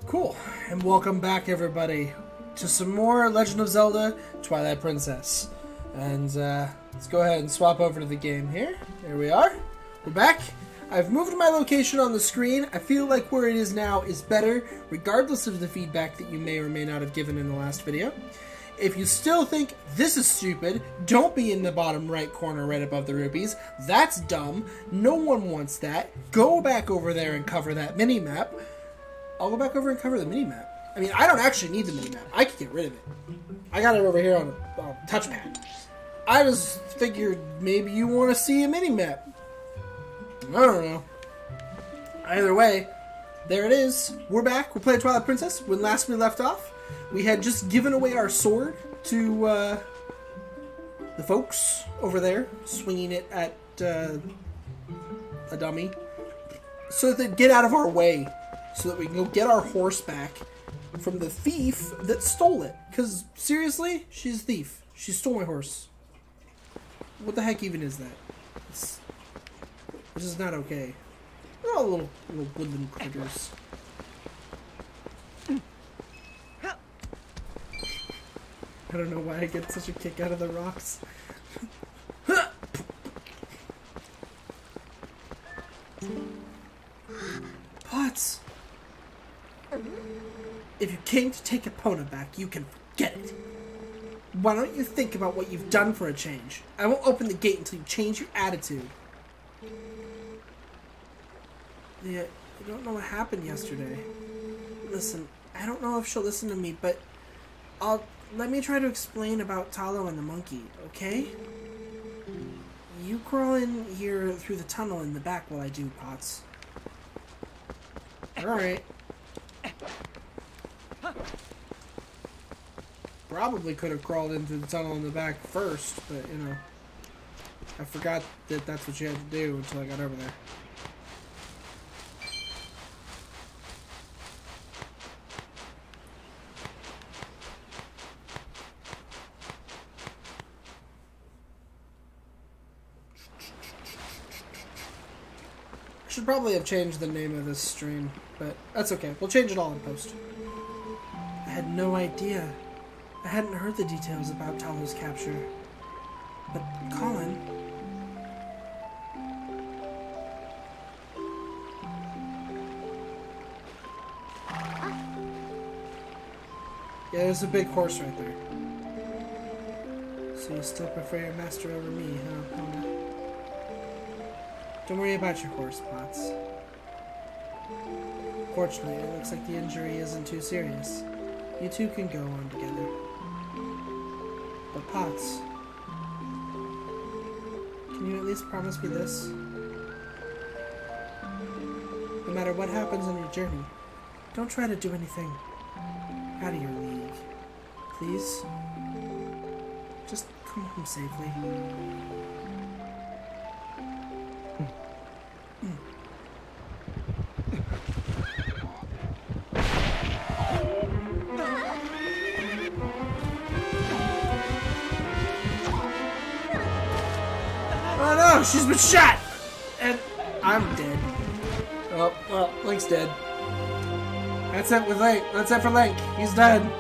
Cool, and welcome back everybody to some more Legend of Zelda Twilight Princess. And let's go ahead and swap over to the game here. There we are. We're back. I've moved my location on the screen. I feel like where it is now is better, regardless of the feedback that you may or may not have given in the last video. If you still think this is stupid, don't be in the bottom right corner right above the rupees. That's dumb. No one wants that. Go back over there and cover that mini-map. I'll go back over and cover the mini-map. I mean, I don't actually need the mini-map. I can get rid of it. I got it over here on a touchpad. I just figured maybe you want to see a mini-map. I don't know. Either way, there it is. We're back. We're playing Twilight Princess. When last we left off, we had just given away our sword to the folks over there, swinging it at a dummy, so that they'd get out of our way, so that we can go get our horse back from the thief that stole it. Because, seriously, she's a thief. She stole my horse. What the heck even is that? This is not okay. They're all little woodland critters. I don't know why I get such a kick out of the rocks. Pots! If you came to take Epona back, you can forget it. Why don't you think about what you've done for a change? I won't open the gate until you change your attitude. Yeah, you don't know what happened yesterday. Listen, I don't know if she'll listen to me, but let me try to explain about Talo and the monkey, okay? You crawl in here through the tunnel in the back while I do, Pots. Alright. Probably could have crawled in through the tunnel in the back first, but, you know. I forgot that that's what you had to do until I got over there. Should probably have changed the name of this stream, but that's okay. We'll change it all in post. I had no idea. I hadn't heard the details about Talo's capture. But Colin... Yeah, there's a big horse right there. So you still prefer your master over me, huh, Pona? Don't worry about your horse, Pots. Fortunately, it looks like the injury isn't too serious. You two can go on together. But Pots, can you at least promise me this? No matter what happens on your journey, don't try to do anything out of your league. Please? Just come home safely. Oh no, she's been shot! And I'm dead. Oh, well, Link's dead. That's it with Link. That's it for Link. He's dead.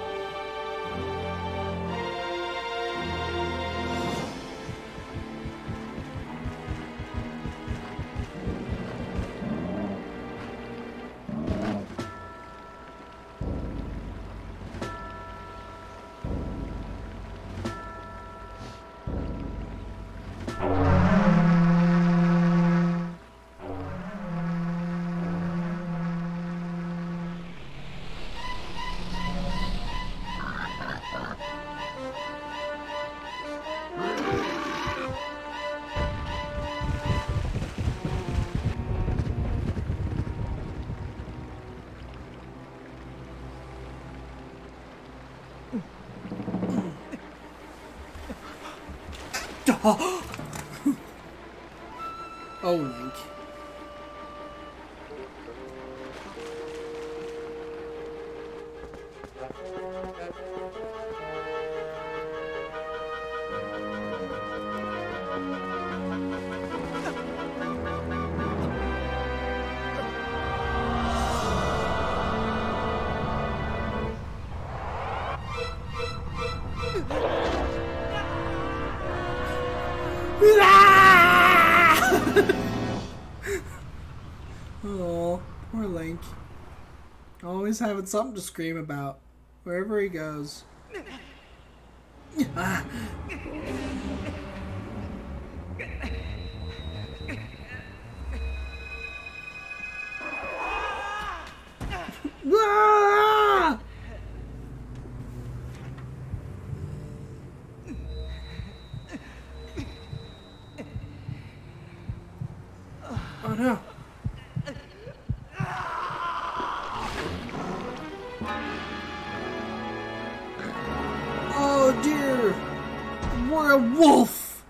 Oh, Link. Always having something to scream about. Wherever he goes. Ah. Ah! Oh no. Oh dear. We're a wolf.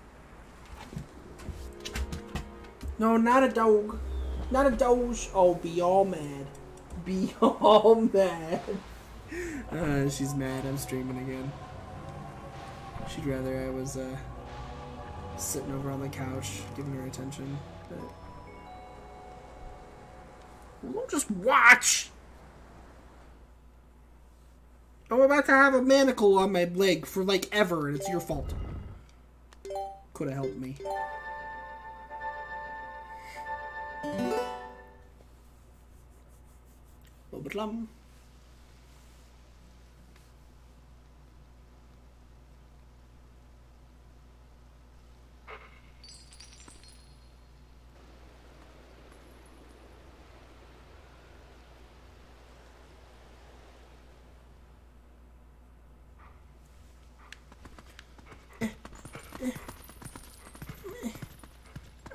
No, not a dog. Not a doge. Oh, be all mad. Be all mad. She's mad. I'm streaming again. She'd rather I was sitting over on the couch giving her attention. But we'll just watch. I'm about to have a manacle on my leg for like ever, and it's your fault. Could have helped me. Lum.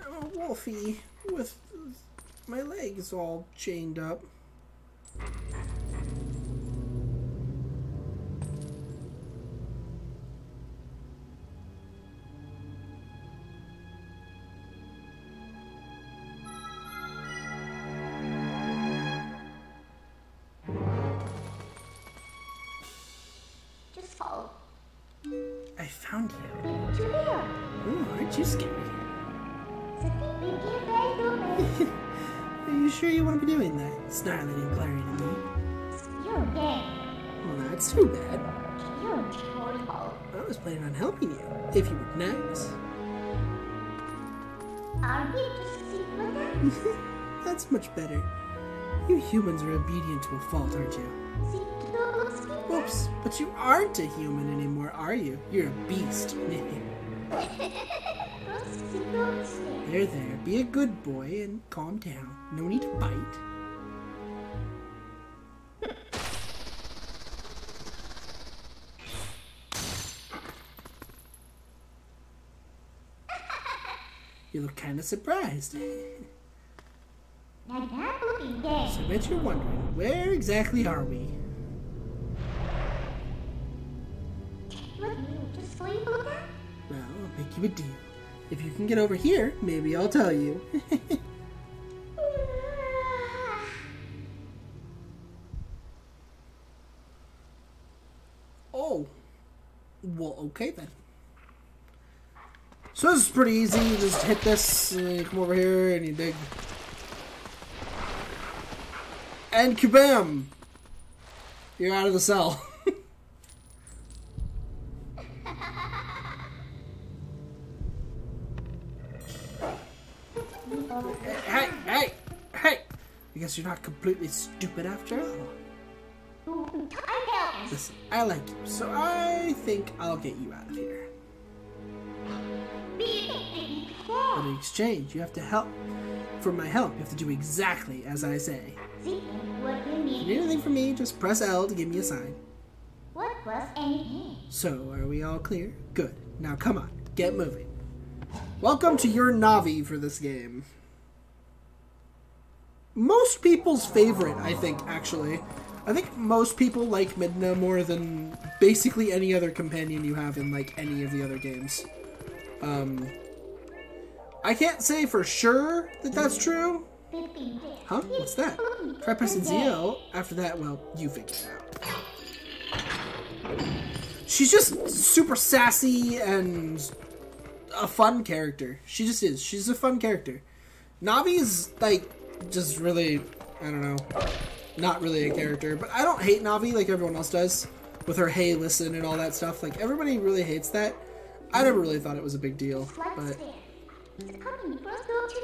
I'm a wolfie with my legs all chained up. I found you. Ooh, aren't you scary? Are you sure you want to be doing that? Snarling and glaring at me. Well, that's too bad. I was planning on helping you, if you were nice. That's much better. You humans are obedient to a fault, aren't you? Whoops, but you aren't a human anymore, are you? You're a beast. There, there. Be a good boy and calm down. No need to bite. You look kind of surprised. So I bet you're wondering, where exactly are we? Well, I'll make you a deal. If you can get over here, maybe I'll tell you. Oh. Well, okay then. So this is pretty easy. You just hit this, and you come over here, and you dig. And kabam! You're out of the cell. Hey! I guess you're not completely stupid after all. Listen, I like you, so I think I'll get you out of here. But in exchange, you have to help. For my help, you have to do exactly as I say. If you need anything from me, just press L to give me a sign. So, are we all clear? Good. Now come on, get moving. Welcome to your Navi for this game. Most people's favorite, I think, actually. I think most people like Midna more than basically any other companion you have in, like, any of the other games. I can't say for sure that that's true. Huh? What's that? Try pressing ZL. After that, well, you figure it out. She's just super sassy and a fun character. She just is. She's a fun character. Navi's, like, just really, I don't know, not really a character. But I don't hate Navi like everyone else does. With her hey, listen, and all that stuff. Like, everybody really hates that. I never really thought it was a big deal. But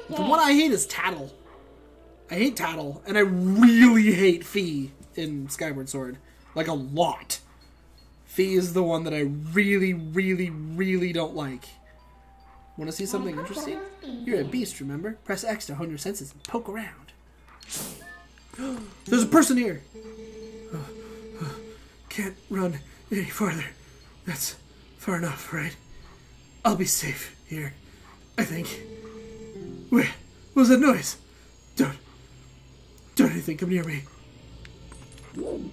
the one I hate is Tattle. I hate Tattle. And I really hate Fee. in Skyward Sword. Like, a lot. Fee is the one that I really, really, really don't like. Want to see something interesting? You're a beast, remember? Press X to hone your senses and poke around. There's a person here! Can't run any farther. That's far enough, right? I'll be safe here, I think. Wait, what was that noise? Don't anything come near me. That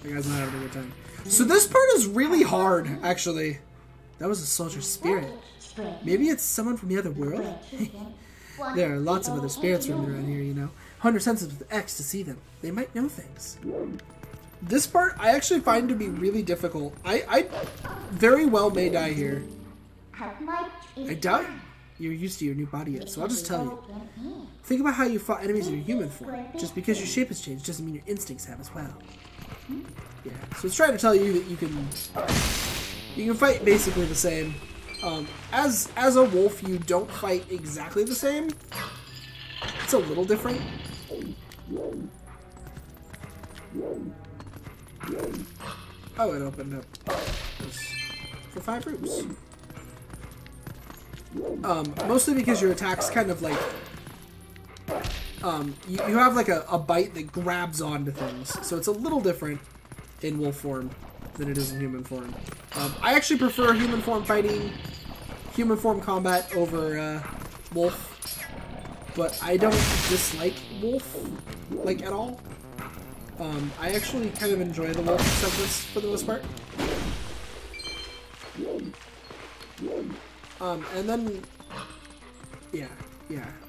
guy's not having a good time. So this part is really hard, actually. That was a soldier's spirit. Maybe it's someone from the other world? There are lots of other spirits roaming around here, you know. 100 senses with X to see them. They might know things. This part, I actually find to be really difficult. I very well may die here. I doubt you're used to your new body yet, so I'll just tell you. Think about how you fought enemies in your human form. Just because your shape has changed doesn't mean your instincts have as well. Yeah, so it's trying to tell you that you can fight basically the same. As a wolf, you don't fight exactly the same. It's a little different. Oh, it opened up for 5 rooms. Mostly because your attack's kind of like you have like a bite that grabs onto things, so it's a little different in wolf form than it is in human form. I actually prefer human form combat over wolf, but I don't dislike wolf like at all. I actually kind of enjoy the wolf segments for the most part. And then, yeah.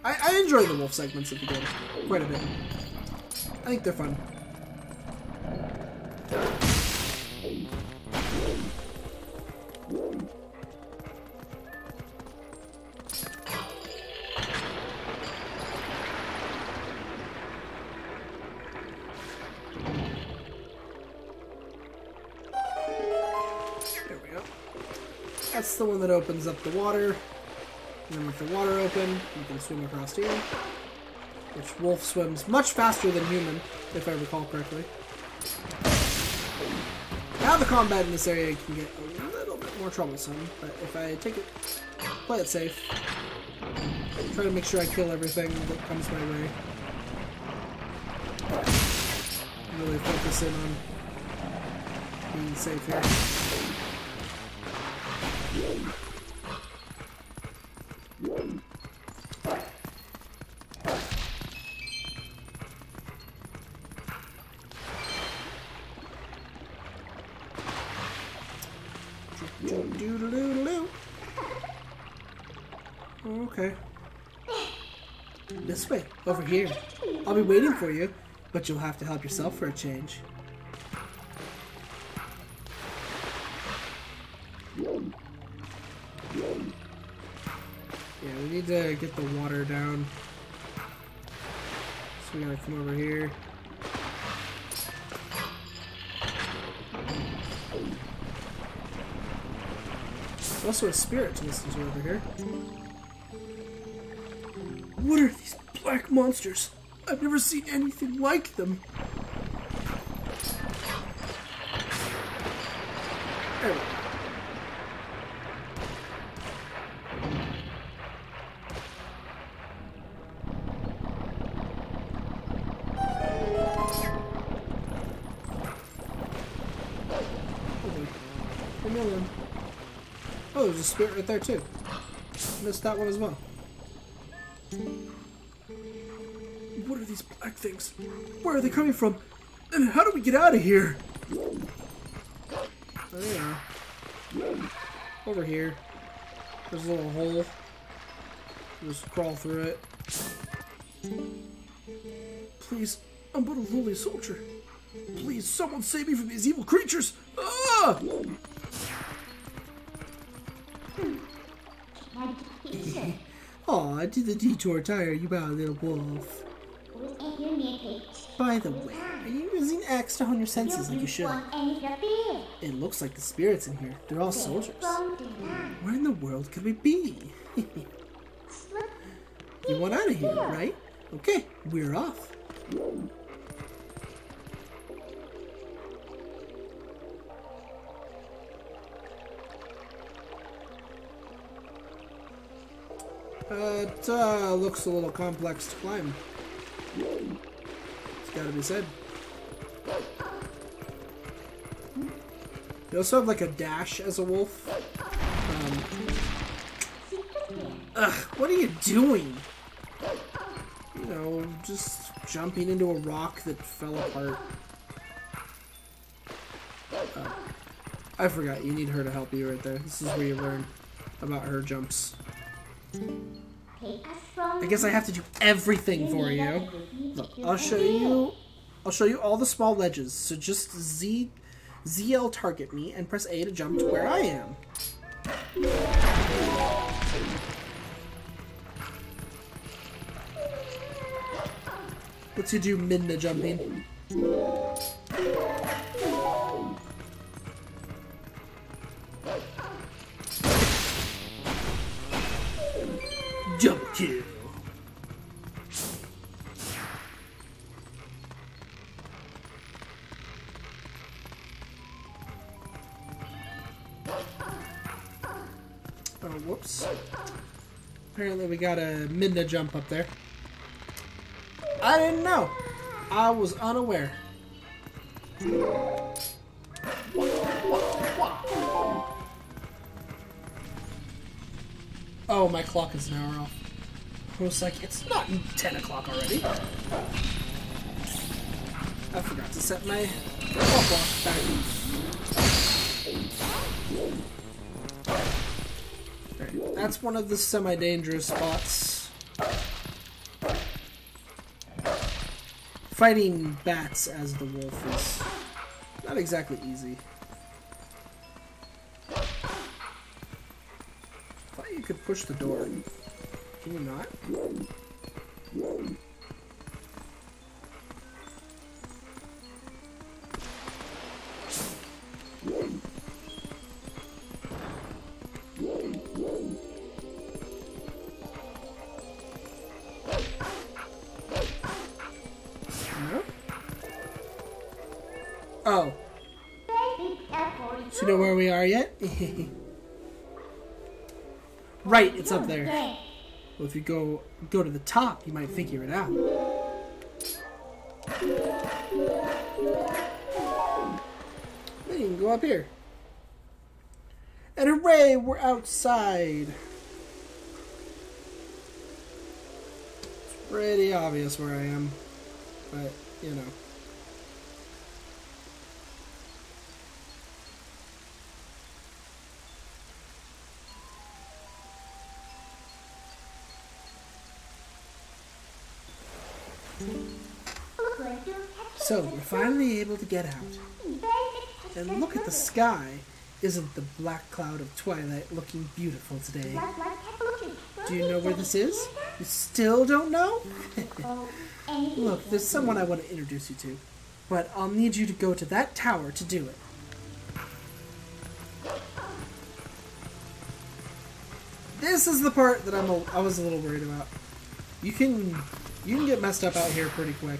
I enjoy the wolf segments of the game quite a bit. I think they're fun. There we go. That's the one that opens up the water. And then with the water open, you can swim across here. Which wolf swims much faster than human, if I recall correctly. Now the combat in this area can get a little bit more troublesome, but if I play it safe, try to make sure I kill everything that comes my way. Really focus in on being safe here. Okay. This way, over here. I'll be waiting for you, but you'll have to help yourself for a change. Yeah, we need to get the water down. So we gotta come over here. There's also a spirit to listen to over here. What are these black monsters? I've never seen anything like them. There we go. Oh, there's a spirit right there too. Missed that one as well. What are these black things? Where are they coming from? And how do we get out of here? There they are. Over here. There's a little hole. Just crawl through it. Please, I'm but a lowly soldier. Please, someone save me from these evil creatures! Ah! Aw, did the detour tire you out, little wolf? By the way, are you using X to hone your senses like you should? It looks like the spirits in here. They're all soldiers. Where in the world could we be? You want out of here, right? Okay, we're off. It looks a little complex to climb. It's gotta be said. You also have like a dash as a wolf. What are you doing? You know, just jumping into a rock that fell apart. I forgot, you need her to help you right there. This is where you learn about her jumps. I guess I have to do everything for you. Look, I'll show you all the small ledges. So just ZL target me and press A to jump to where I am. Let's you do Midna jumping. Jump kill. Oh, whoops. Apparently we got a Midna jump up there. I didn't know. I was unaware. Oh, my clock is an hour off. I was like, it's not 10 o'clock already. I forgot to set my clock back. Right, that's one of the semi-dangerous spots. Fighting bats as the wolf is not exactly easy. You could push the door. Can you not? No? Oh. So you know where we are yet? Right, it's up there. Well, if you go to the top, you might figure it out. Then you can go up here. And hooray, we're outside. It's pretty obvious where I am, but, you know. So, we're finally able to get out. And look at the sky. Isn't the black cloud of Twilight looking beautiful today? Do you know where this is? You still don't know? Look, there's someone I want to introduce you to. But I'll need you to go to that tower to do it. This is the part that I was a little worried about. You can get messed up out here pretty quick.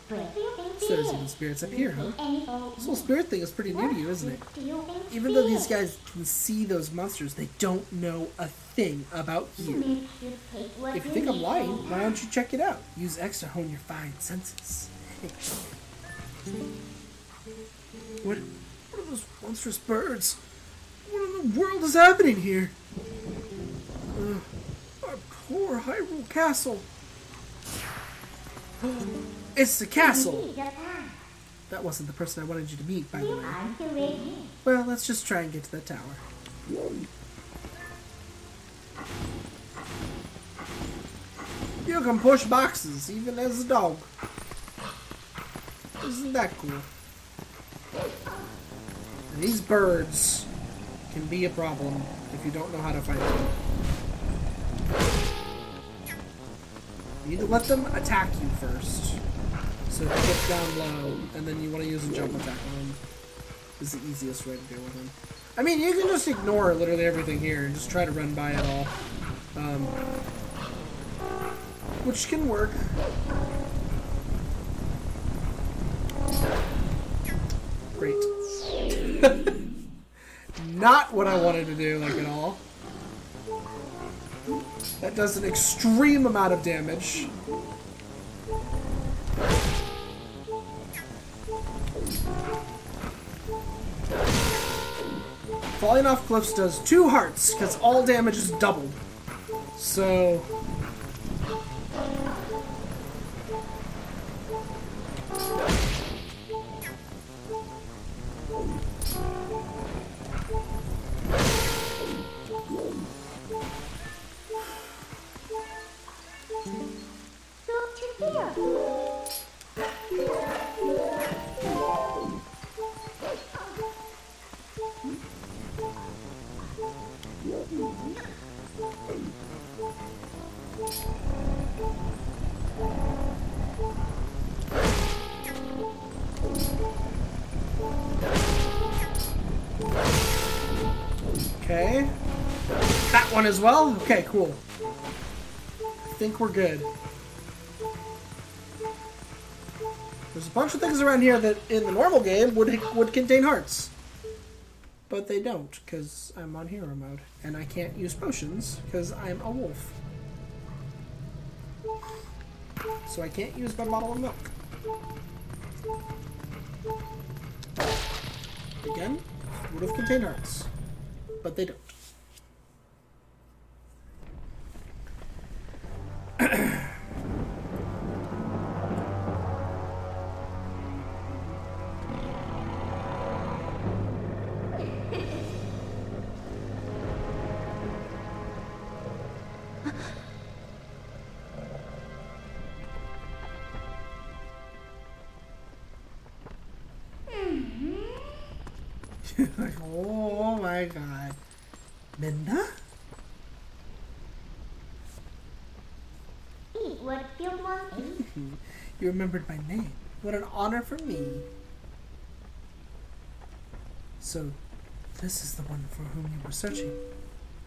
So there's even spirits up here, huh? This whole spirit thing is pretty new to you, isn't it? Even though these guys can see those monsters, they don't know a thing about you. If you think I'm lying, why don't you check it out? Use X to hone your fine senses. What are those monstrous birds? What in the world is happening here? Our poor Hyrule Castle. It's the castle! That wasn't the person I wanted you to meet, by the way. Well, let's just try and get to that tower. You can push boxes, even as a dog. Isn't that cool? And these birds can be a problem if you don't know how to fight them. You need to let them attack you first. So if they get down low, and then you want to use a jump attack on them, is the easiest way to deal with them. I mean, you can just ignore literally everything here and just try to run by it all. Which can work. Great. Not what I wanted to do, like, at all. That does an extreme amount of damage. Falling off cliffs does 2 hearts, because all damage is doubled. So... Okay. That one as well? Okay, cool. I think we're good. There's a bunch of things around here that in the normal game would contain hearts. But they don't, because I'm on hero mode. And I can't use potions, because I'm a wolf. So I can't use my bottle of milk. Again, would have contained hearts. But they don't. Like, oh my god. Midna? What you want? You remembered my name. What an honor for me. So, this is the one for whom you were searching.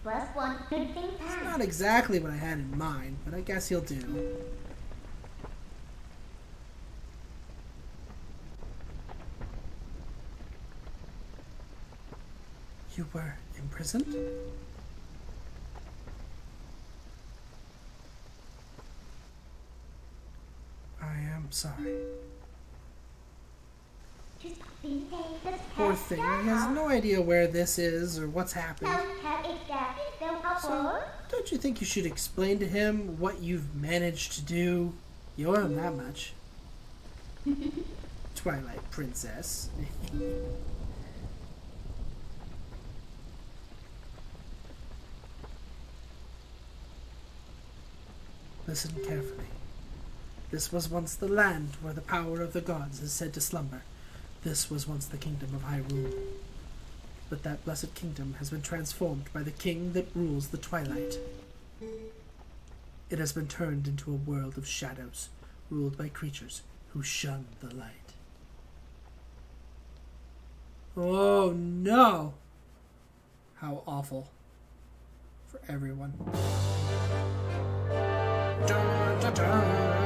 First one, good thing It's not exactly what I had in mind, but I guess he'll do. You were imprisoned? I am sorry. Poor thing, he has no idea where this is or what's happened. So, don't you think you should explain to him what you've managed to do? You owe him that much. Twilight Princess. Listen carefully. This was once the land where the power of the gods is said to slumber. This was once the kingdom of Hyrule. But that blessed kingdom has been transformed by the king that rules the Twilight. It has been turned into a world of shadows, ruled by creatures who shun the light. Oh no! How awful. For everyone. Dun, dun, dun.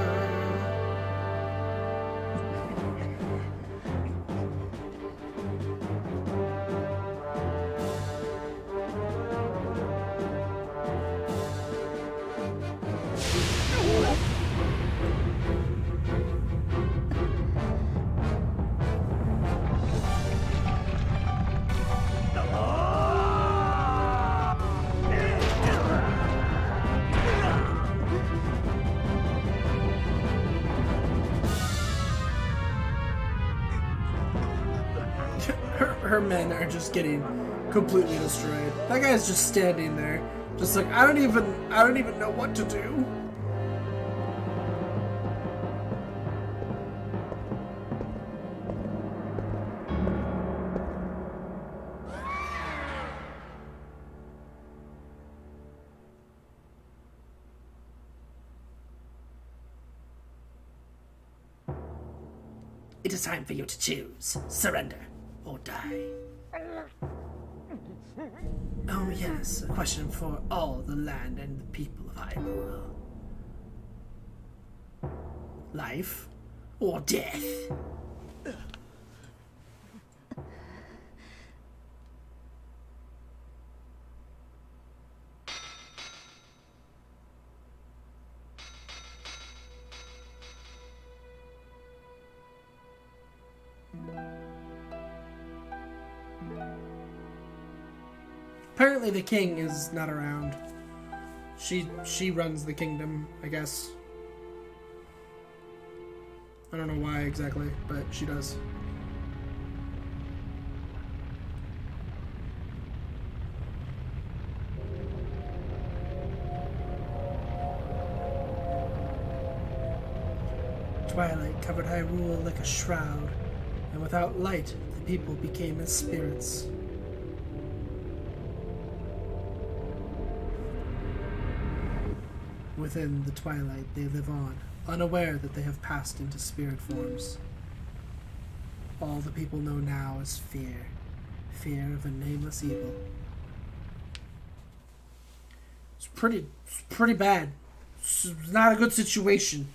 Her men are just getting completely destroyed. That guy's just standing there, just like I don't even know what to do. It is time for you to choose. Surrender or die. Oh yes, a question for all the land and the people of Hyrule. Life or death? Apparently the king is not around. She runs the kingdom, I guess. I don't know why exactly, but she does. Twilight covered Hyrule like a shroud, and without light, the people became as spirits. Within the twilight, they live on, unaware that they have passed into spirit forms. All the people know now is fear. Fear of a nameless evil. It's pretty bad. It's not a good situation.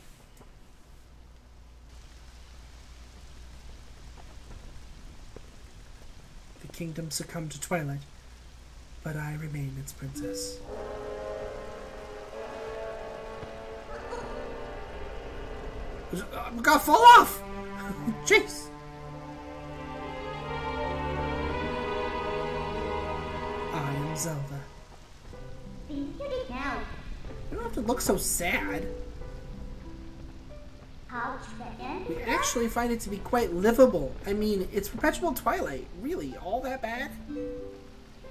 The kingdom succumbed to Twilight, but I remain its princess. I'm gonna fall off! Jeez! I am Zelda. Things you did now. You don't have to look so sad. Ouch, that end. We actually find it to be quite livable. I mean, it's perpetual twilight. Really? All that bad?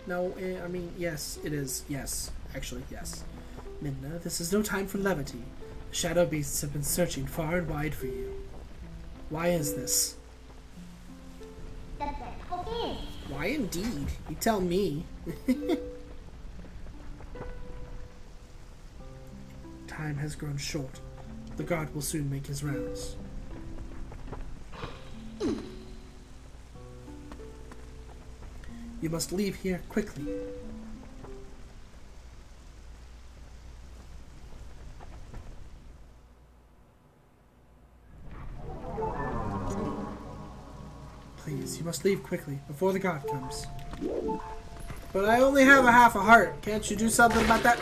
No, I mean, yes, it is. Yes. Actually, yes. Midna, this is no time for levity. The shadow beasts have been searching far and wide for you. Why is this? That's okay. Why indeed? You tell me. Time has grown short. The guard will soon make his rounds. You must leave here quickly. Please, you must leave quickly, before the guard comes. But I only have a half a heart. Can't you do something about that?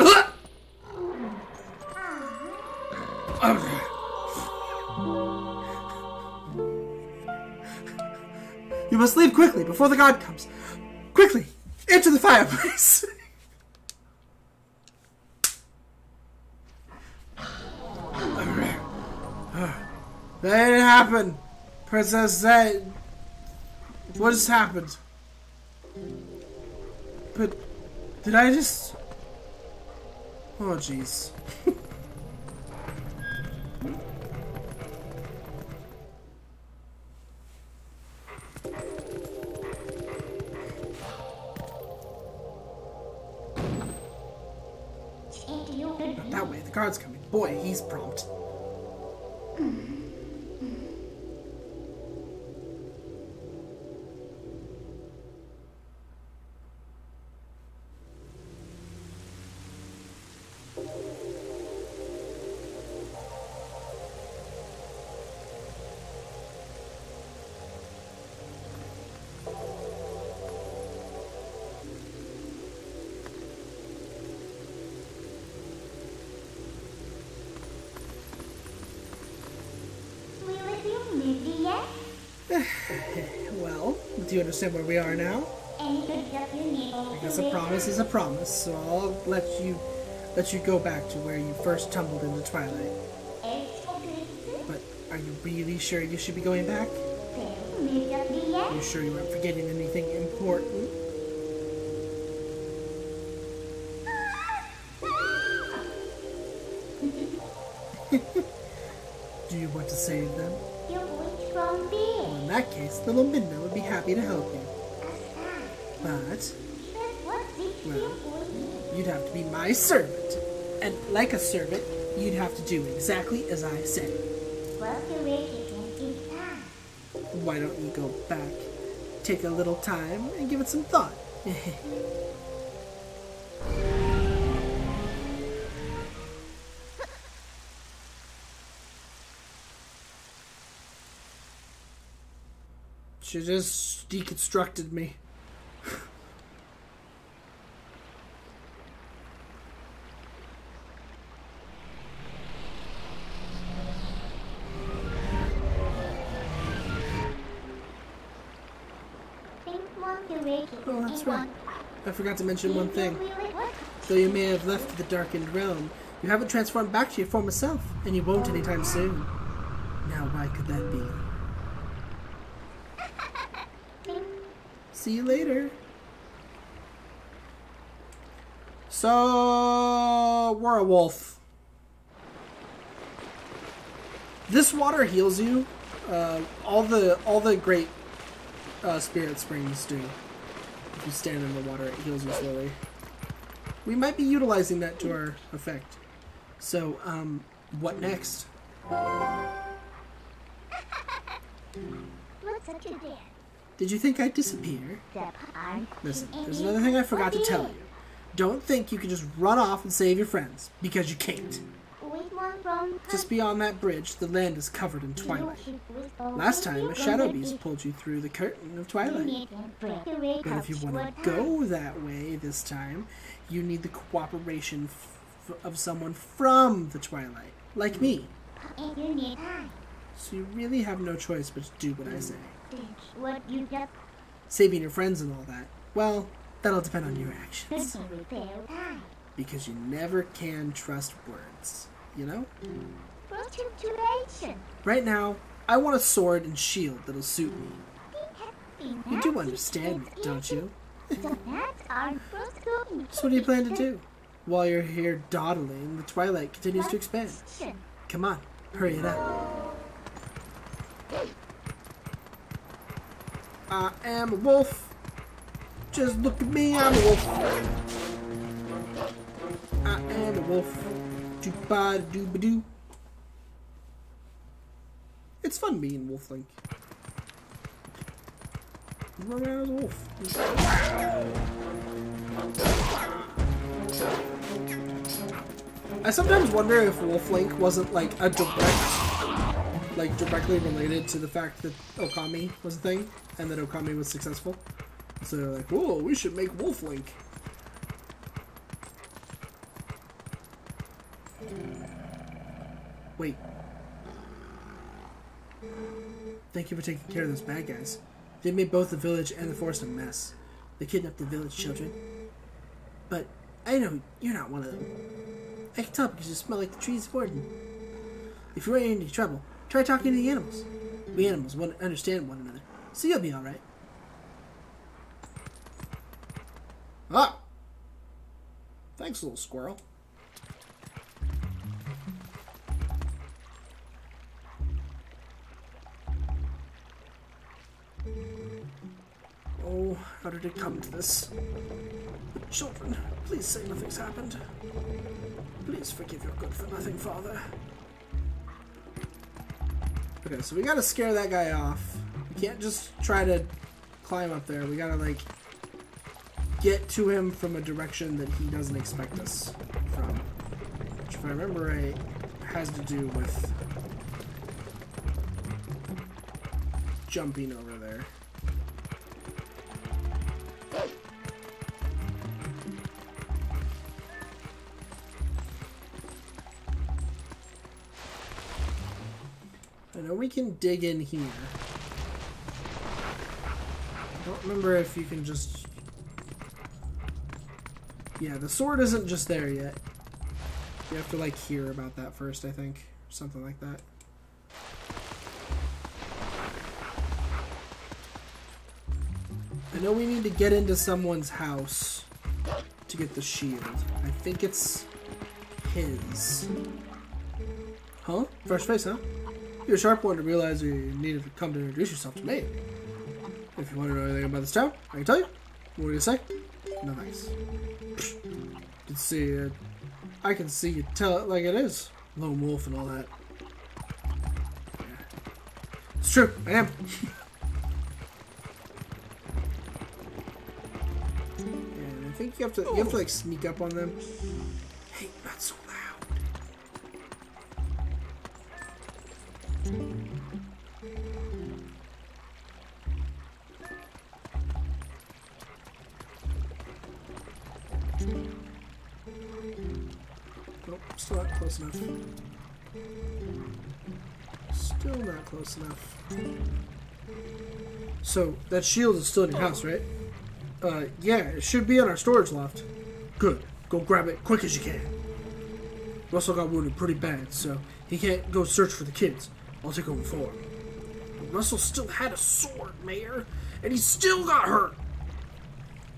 You must leave quickly, before the guard comes. Quickly! Into the fireplace! That didn't happen! Princess said... What has happened? But... Did I just... Oh, jeez. Not that way, the guard's coming. Boy, he's prompt. Well, do you understand where we are now? I guess a promise is a promise, so I'll let you go back to where you first tumbled into Twilight. But are you really sure you should be going back? Are you sure you weren't forgetting anything important? Do you want to save them? Well, in that case, little Midna would be happy to help you. But, well, you'd have to be my servant. And like a servant, you'd have to do exactly as I say. Why don't you go back, take a little time, and give it some thought? She just deconstructed me. Oh, that's right. I forgot to mention one thing. Really what? Though you may have left the darkened realm, you haven't transformed back to your former self, and you won't anytime soon. Now, why could that be? See you later. So, we're a wolf. This water heals you. All the great spirit springs do. If you stand in the water, it heals you slowly. We might be utilizing that to our effect. So, what next? What's such a dance? Did you think I'd disappear? The pond. Listen, there's another thing I forgot to tell you. Don't think you can just run off and save your friends, because you can't. Which one from? Just beyond that bridge, the land is covered in twilight. Last time, a shadow beast pulled you through the curtain of twilight. But if you want to go that way this time, you need the cooperation of someone from the twilight, like me. And you need time. So you really have no choice but to do what I say. What you just Saving your friends and all that, well, that'll depend on your actions. simply fail time. Because you never can trust words, you know? Prostitution. Right now, I want a sword and shield that'll suit me. You do understand me, don't you? So that's our first going. So what do you plan to do? While you're here dawdling, the twilight continues to expand. Come on, hurry it up. I am a wolf. Just look at me, I'm a wolf. I am a wolf. Doo-ba-doo-ba-doo. It's fun being Wolf Link. Run around as a wolf. I sometimes wonder if Wolf Link wasn't like a directly related to the fact that Okami was a thing and that Okami was successful. So they're like, whoa, we should make Wolf Link. Wait. Thank you for taking care of those bad guys. They made both the village and the forest a mess. They kidnapped the village children. But I know you're not one of them. I can tell because you smell like the trees of Gordon. If you're in any trouble, try talking to the animals. We animals want to understand one another, so you'll be alright. Ah! Thanks, little squirrel. Oh, how did it come to this? But children, please say nothing's happened. Please forgive your good-for-nothing father. Okay, so we gotta scare that guy off. We can't just try to climb up there. We gotta, like, get to him from a direction that he doesn't expect us from. Which, if I remember right, has to do with jumping over there. I know we can dig in here. I don't remember if you can just... Yeah, the sword isn't just there yet. You have to, like, hear about that first, I think. Something like that. I know we need to get into someone's house to get the shield. I think it's his. Huh? Fresh face, huh? You're a sharp one to realize you needed to come to introduce yourself to me. If you want to know anything about this town, I can tell you. What do you say? No thanks. You can see, I can see you tell it like it is. Lone wolf and all that. Yeah. It's true, I am. And I think you have to like sneak up on them. Hey, not so loud. Nope, still not close enough. Still not close enough. So, that shield is still in your house, right? Yeah, it should be in our storage loft. Good. Go grab it quick as you can. Russell got wounded pretty bad, so he can't go search for the kids. I'll take over for him. But Russell still had a sword, Mayor, and he still got hurt.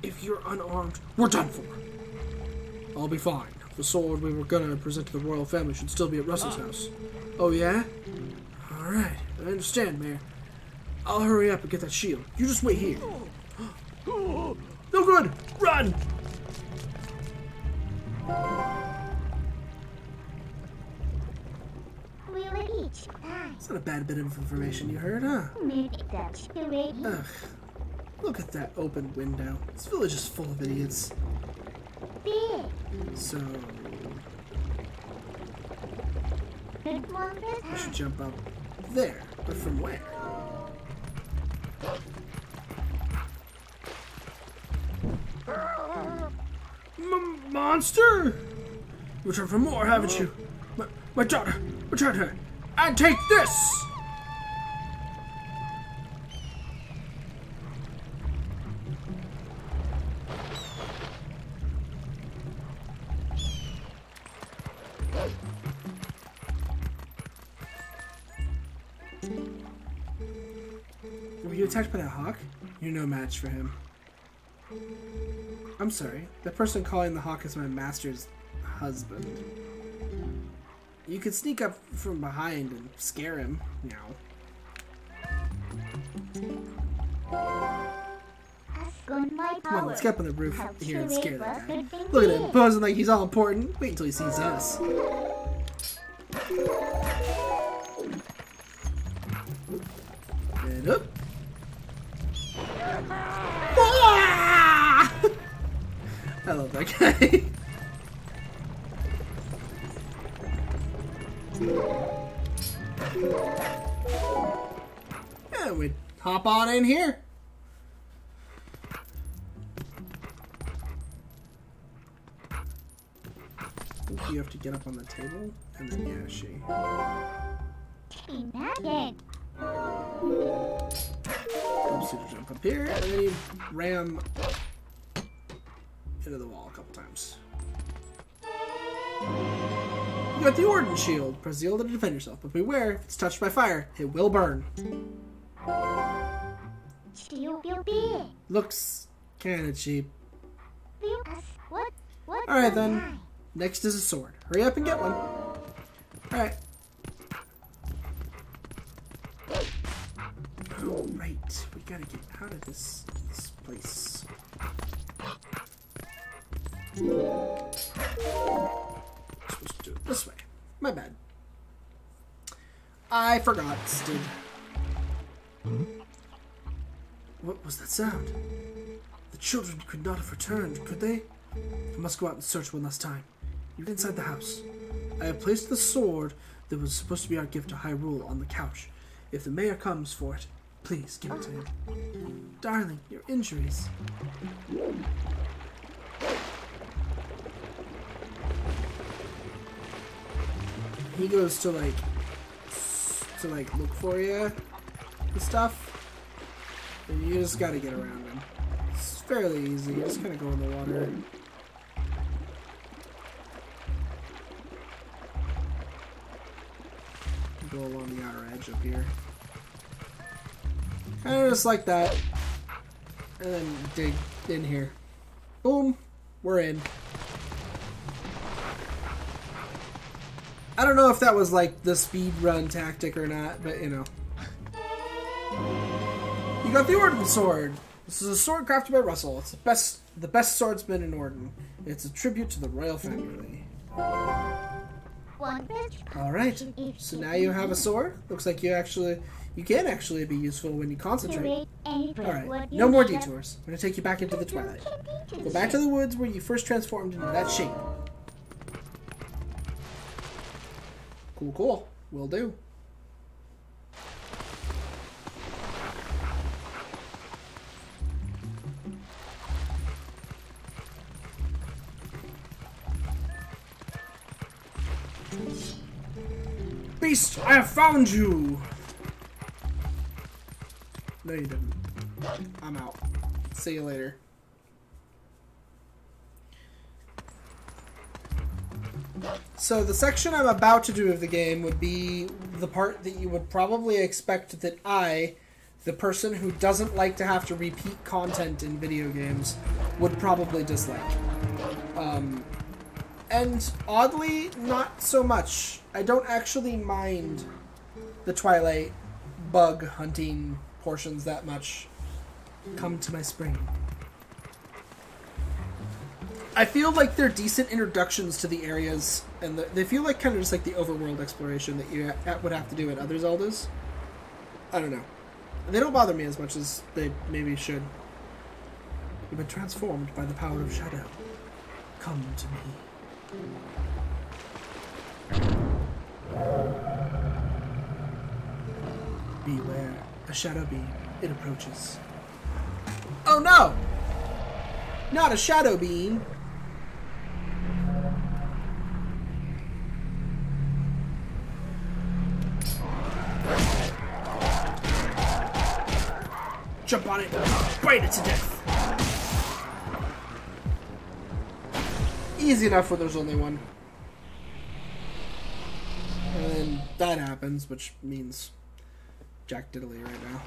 If you're unarmed, we're done for. I'll be fine. The sword we were gonna present to the royal family should still be at Russell's house. Oh, yeah? Alright, I understand, Mayor. I'll hurry up and get that shield. You just wait here. No good! Run! We will each die. It's not a bad bit of information you heard, huh? Maybe that's the way. Ugh. Look at that open window. This village is full of idiots. Big. So, Good one this I should time. jump up there. But from where? Monster! You returned for more, haven't you? My daughter! Return her! And take this! Were you attacked by that hawk? You're no match for him. I'm sorry. The person calling the hawk is my master's husband. You could sneak up from behind and scare him. Meow. On my Come on, let's get up on the roof How here and cute scare it that was. guy. Good thing Look at he him, is. posing like he's all important. Wait until he sees us. And up. Ah! I love that guy. And we hop on in here. I think you have to get up on the table, and then yeah, she. Imagine. Helps you to jump up here, and then you ram into the wall a couple times. You got the Orton shield. Press Zelda to defend yourself, but beware, if it's touched by fire, it will burn. She'll be big. Looks kinda cheap. What? Alright then. Next is a sword. Hurry up and get one. Alright. Oh, right. We gotta get out of this place. Supposed to do it this way. My bad. I forgot, Stid. What was that sound? The children could not have returned, could they? I must go out and search one last time. You're inside the house. I have placed the sword that was supposed to be our gift to Hyrule on the couch. If the mayor comes for it, please give it to him. Darling, your injuries. He goes to like look for you and stuff, and you just gotta get around him. It's fairly easy. You just kind of go in the water. Go along the outer edge up here. Kind of just like that. And then dig in here. Boom. We're in. I don't know if that was like the speed run tactic or not, but you know. You got the Orden sword. This is a sword crafted by Russell. It's the best swordsman in Orden. It's a tribute to the royal family. Alright, so now you have a sword. Looks like you can actually be useful when you concentrate. Alright, no more detours. I'm going to take you back into the Twilight. Go back to the woods where you first transformed into that shape. Cool, cool. Will do. Beast, I have found you! No, you didn't. I'm out. See you later. So the section I'm about to do of the game would be the part that you would probably expect that I, the person who doesn't like to have to repeat content in video games, would probably dislike. And oddly, not so much. I don't actually mind the Twilight bug hunting portions that much. Come to my spring. I feel like they're decent introductions to the areas, and they feel like kind of just like the overworld exploration that you would have to do in other Zeldas. I don't know. They don't bother me as much as they maybe should. You've been transformed by the power of shadow. Come to me. Beware, a shadow beam. It approaches. Oh no! Not a shadow beam. Jump on it, bite it to death. Easy enough when there's only one. And then that happens, which means Jack Diddley right now.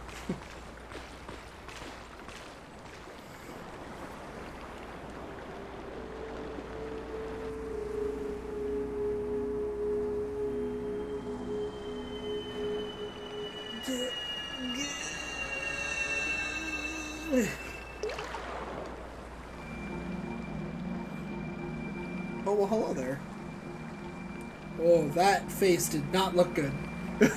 Oh, well, hello there. Oh, that face did not look good. It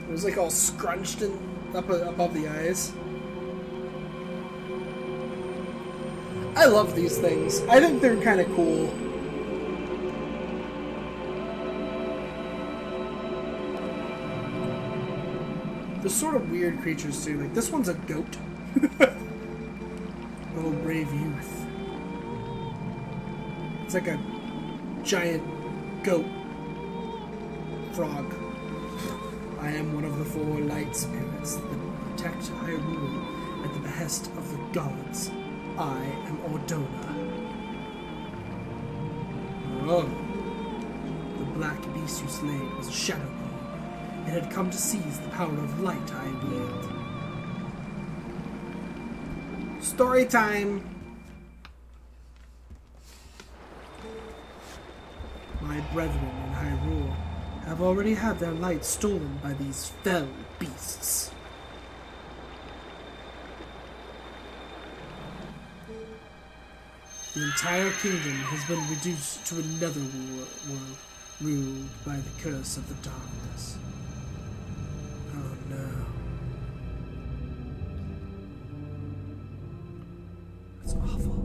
was like all scrunched and up above the eyes. I love these things. I think they're kind of cool. They're sort of weird creatures too. Like this one's a goat. Oh, brave youth. It's like a giant goat frog. I am one of the 4 light spirits that protect Hyrule at the behest of the gods. I am Ordona. Oh. The black beast you slayed was a shadow ball. It had come to seize the power of light I wield. Story time! My brethren in Hyrule have already had their light stolen by these fell beasts. The entire kingdom has been reduced to another world, ruled by the curse of the darkness. Oh no. That's awful.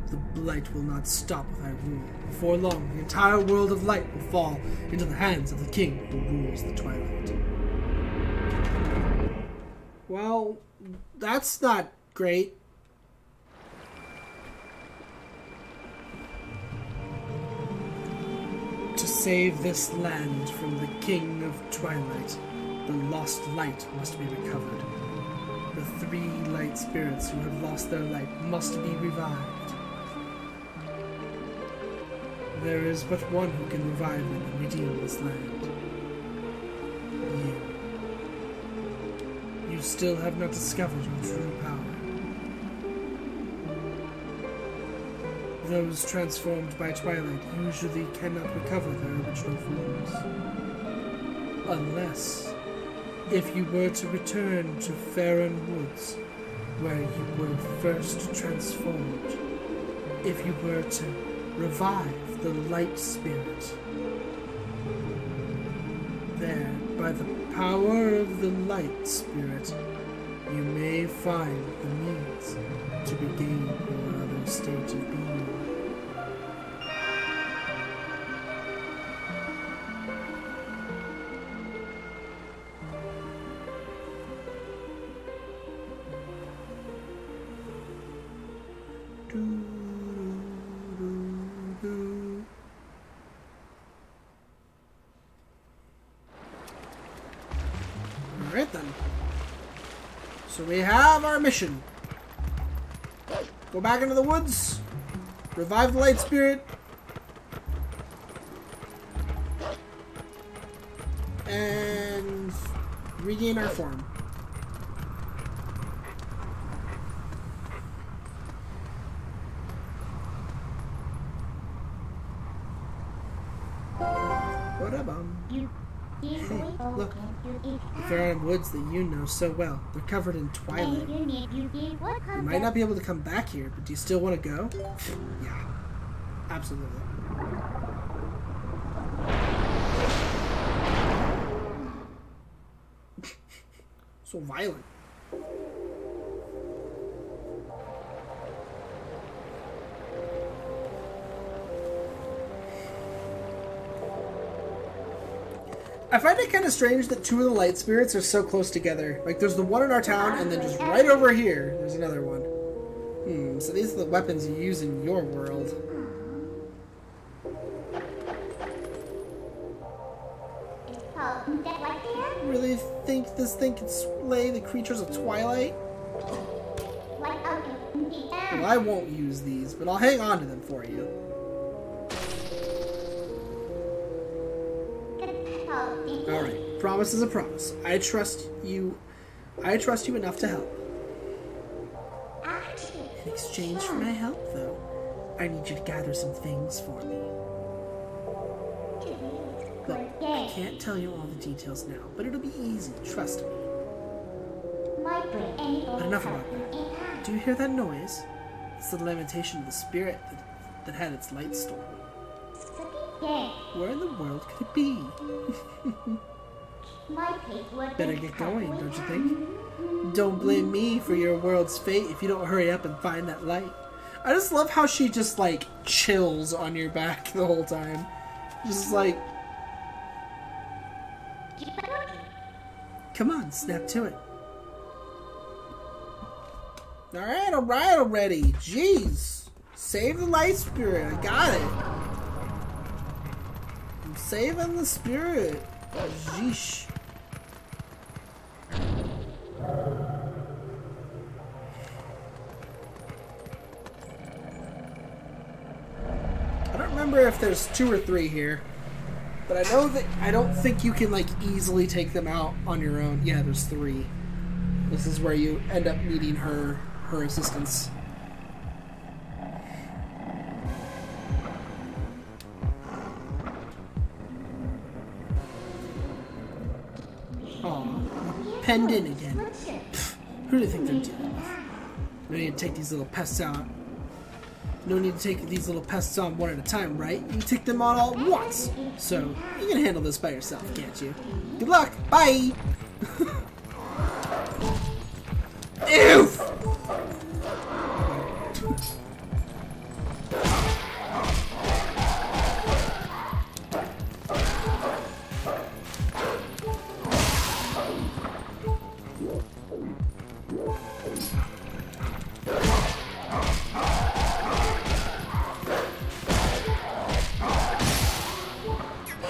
The blight will not stop with Hyrule. Before long, the entire world of light will fall into the hands of the king who rules the Twilight. Well, that's not great. To save this land from the King of Twilight, the lost light must be recovered. The 3 light spirits who have lost their light must be revived. There is but one who can revive them and redeem this land. You. You still have not discovered your true power. Those transformed by Twilight usually cannot recover their original forms. Unless, if you were to return to Faron Woods, where you were first transformed, if you were to revive the light spirit, there, by the power of the light spirit, you may find the means to regain your other state of being. Alright then. So we have our mission. Go back into the woods revive the light spirit. And regain our form. What a bum. Hey, look. The Fairland Woods that you know so well. They're covered in twilight. You might not be able to come back here, but do you still want to go? Yeah. Absolutely. So violent. I find it kind of strange that two of the light spirits are so close together. Like, there's the one in our town, and then just right over here, there's another one. So these are the weapons you use in your world. Really think this thing can slay the creatures of Twilight? Well, I won't use these, but I'll hang on to them for you. Alright, promise is a promise. I trust you enough to help. In exchange for my help, though, I need you to gather some things for me. Look, I can't tell you all the details now, but it'll be easy, trust me. But enough about that. Do you hear that noise? It's the lamentation of the spirit that had its light stolen. Where in the world could it be? Better get going, don't you think? Don't blame me for your world's fate if you don't hurry up and find that light. I just love how she just, like, chills on your back the whole time. Just like... Come on, snap to it. Alright already. Jeez. Save the light spirit. I got it. I'm saving the spirit. Jeesh. I don't remember if there's 2 or 3 here. But I know that I don't think you can, like, easily take them out on your own. Yeah, there's 3. This is where you end up needing her assistance. Aw, pendant again. Pfft, who do you think they're dealing with? No need to take these little pests out. No need to take these little pests on one at a time, right? You can take them on all at once. So, you can handle this by yourself, can't you? Good luck! Bye! Ew!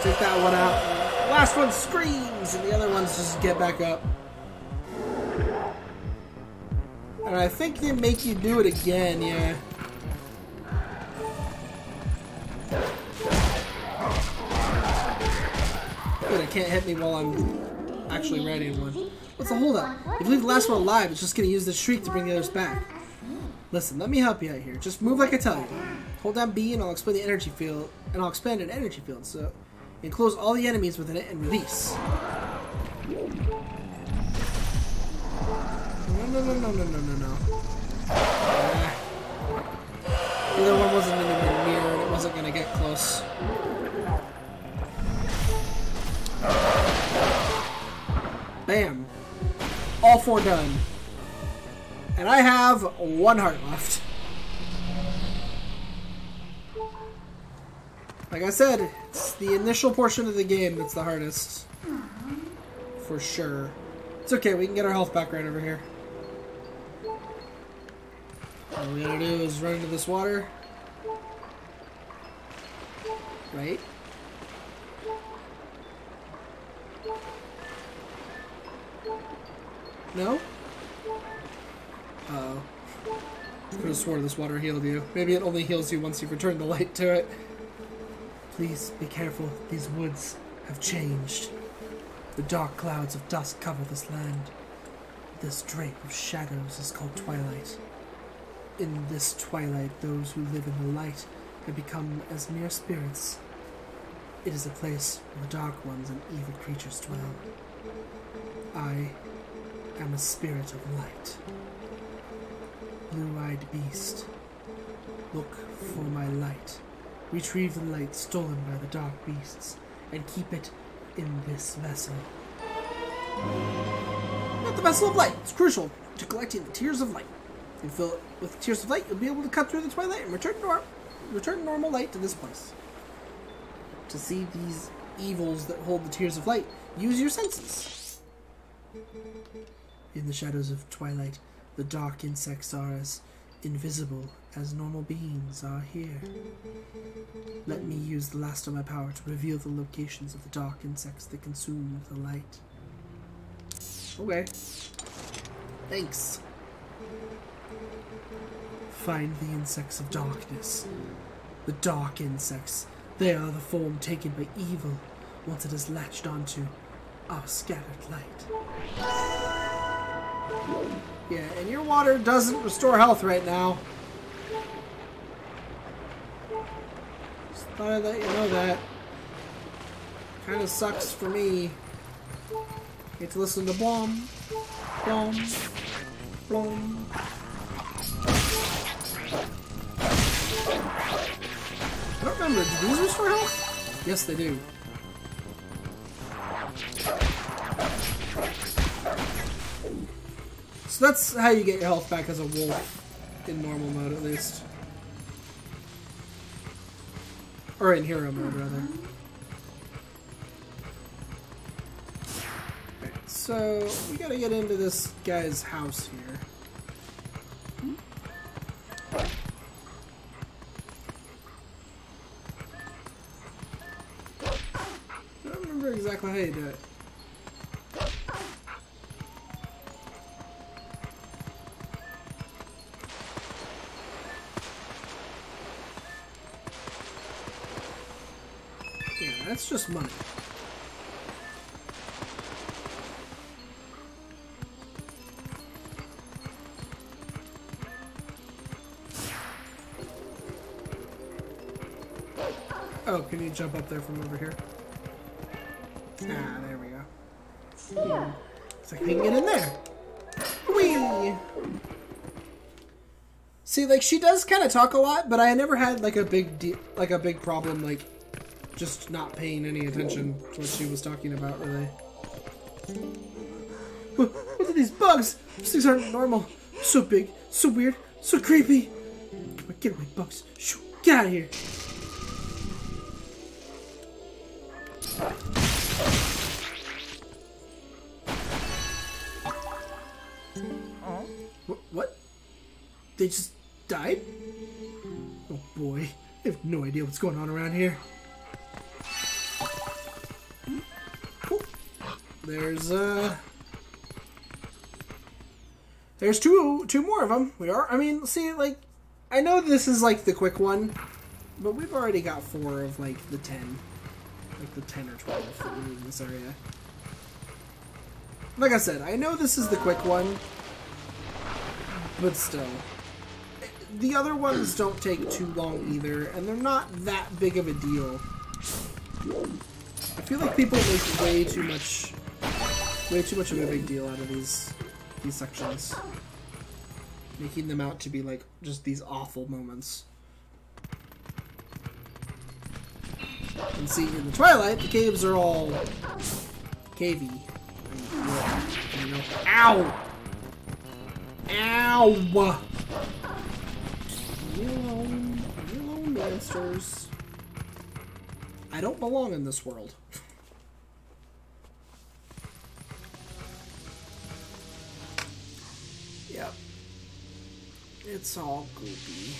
Take that one out. Last one screams, and the other ones just get back up. And I think they make you do it again, yeah. Good, it can't hit me while I'm actually riding one. What's the holdup? If you leave the last one alive, it's just going to use the shriek to bring the others back. Listen, let me help you out here. Just move like I tell you. Hold down B and I'll explain the energy field, and I'll expand an energy field, so enclose all the enemies within it and release. No. The other one wasn't anywhere near and it wasn't going to get close. Bam. All 4 done. And I have 1 heart left. Like I said, it's the initial portion of the game that's the hardest. For sure. It's okay, we can get our health back right over here. All we gotta do is run into this water. Right? No? Uh-oh. Could have sworn this water healed you. Maybe it only heals you once you've returned the light to it. Please be careful. These woods have changed. The dark clouds of dust cover this land. This drape of shadows is called Twilight. In this twilight, those who live in the light have become as mere spirits. It is a place where the dark ones and evil creatures dwell. I am a spirit of light. Blue-eyed beast, look for my light. Retrieve the light stolen by the dark beasts and keep it in this vessel. Not the vessel of light. It's crucial to collecting the tears of light. If you fill it with tears of light, you'll be able to cut through the twilight and return normal light to this place. To see these evils that hold the tears of light, use your senses. In the shadows of twilight, the dark insects are as invisible as normal beings are here. Let me use the last of my power to reveal the locations of the dark insects that consume the light. Okay. Thanks. Find the insects of darkness. The dark insects. They are the form taken by evil once it has latched onto our scattered light. Yeah, and your water doesn't restore health right now. Just thought I'd let you know that. Kinda sucks for me. Get to listen to Blom. Blom. Blom. I don't remember. Do these restore health? Yes, they do. So that's how you get your health back as a wolf. In normal mode, at least. Or in hero mode, rather. Okay, so we gotta get into this guy's house here. I don't remember exactly how you do it. That's just money. Oh, can you jump up there from over here? Ah, there we go. Yeah. It's like we can get in there. Whee! See, like she does kind of talk a lot, but I never had like a big problem like just not paying any attention to what she was talking about, really. What are these bugs? These things aren't normal. So big, so weird, so creepy. Get away, bugs. Shoo, get out of here. What? They just died? Oh boy, I have no idea what's going on around here. There's two more of them. I mean, see, like, I know this is like the quick one, but we've already got 4 of like the 10, like the 10 or 12 that we need in this area. Like I said, I know this is the quick one, but still, the other ones don't take too long either, and they're not that big of a deal. I feel like people make way too much of a big deal out of these sections, making them out to be like just these awful moments. And see, in the Twilight, the caves are all cavey. You know, ow! Ow! Leave me alone. Leave me alone, monsters. I don't belong in this world. Yep. It's all goopy.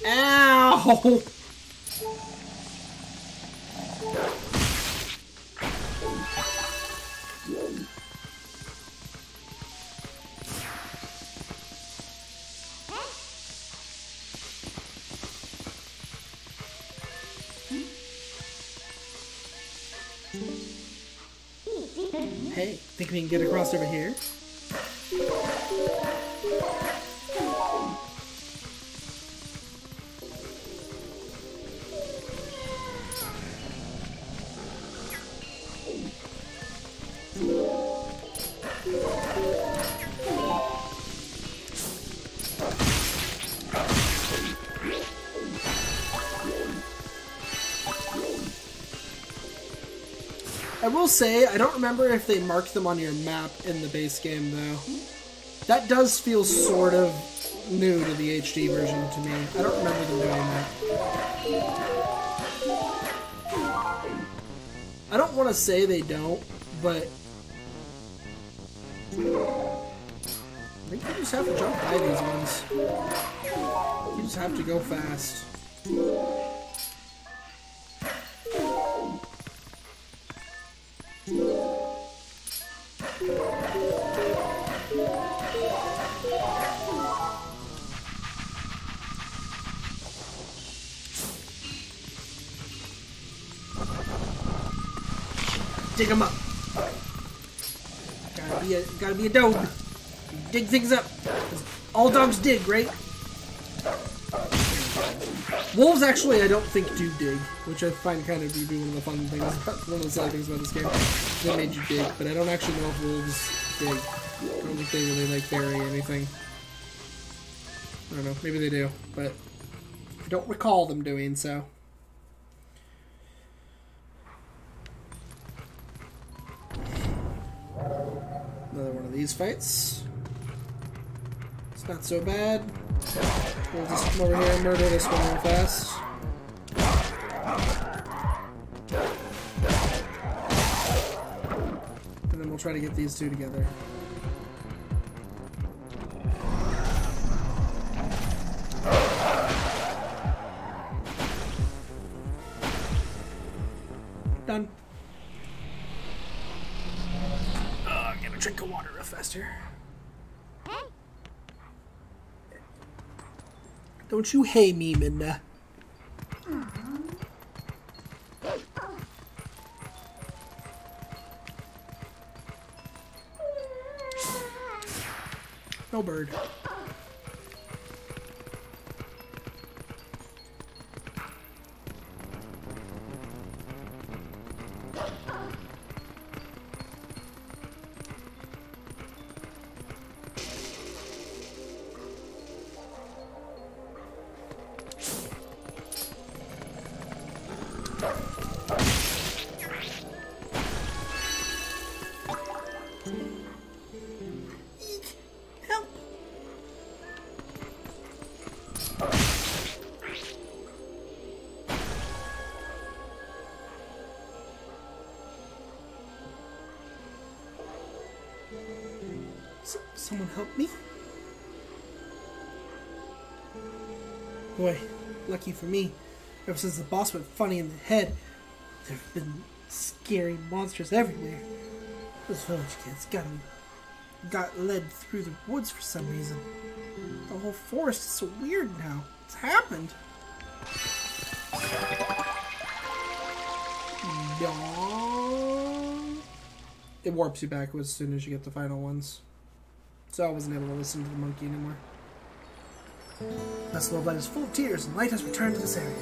Ow! hey, think we can get across over here? I will say, I don't remember if they marked them on your map in the base game, though. That does feel sort of new to the HD version to me. I don't remember them doing that. I don't want to say they don't, but I think you just have to jump by these ones. You just have to go fast. Dig them up. Gotta be a dog. Dig things up. All dogs dig, right? Wolves actually, I don't think do dig, which I find kind of to be one of the fun things, one of the silly things about this game. They made you dig, but I don't actually know if wolves dig. I don't think they really like bury anything. I don't know, maybe they do, but I don't recall them doing so. Another one of these fights. It's not so bad. We'll just come over here and murder this one real fast. And then we'll try to get these two together. Done. I'm gonna drink of water real fast here. Don't you hey me, Midna. No bird. Someone help me? Boy, lucky for me, ever since the boss went funny in the head, there have been scary monsters everywhere. Those village kids got led through the woods for some reason. The whole forest is so weird now. What's happened? Yawn. It warps you back as soon as you get the final ones. So I wasn't able to listen to the monkey anymore. Festival Light is full of tears, and light has returned to this area.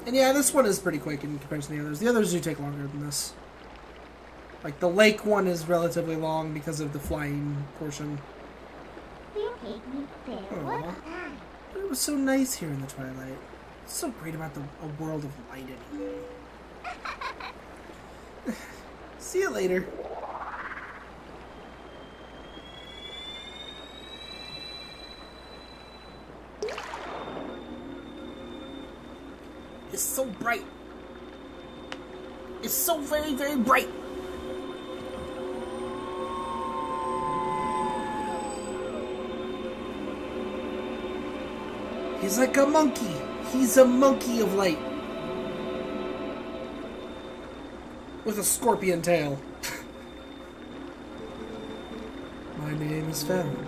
And yeah, this one is pretty quick in comparison to the others. The others do take longer than this. Like, the lake one is relatively long because of the flying portion. You take me there. Aww. But it was so nice here in the Twilight. It's so great about a world of light anyway. See you later. It's so bright. It's so very, very bright. He's like a monkey. He's a monkey of light. With a scorpion tail. My name is Farron.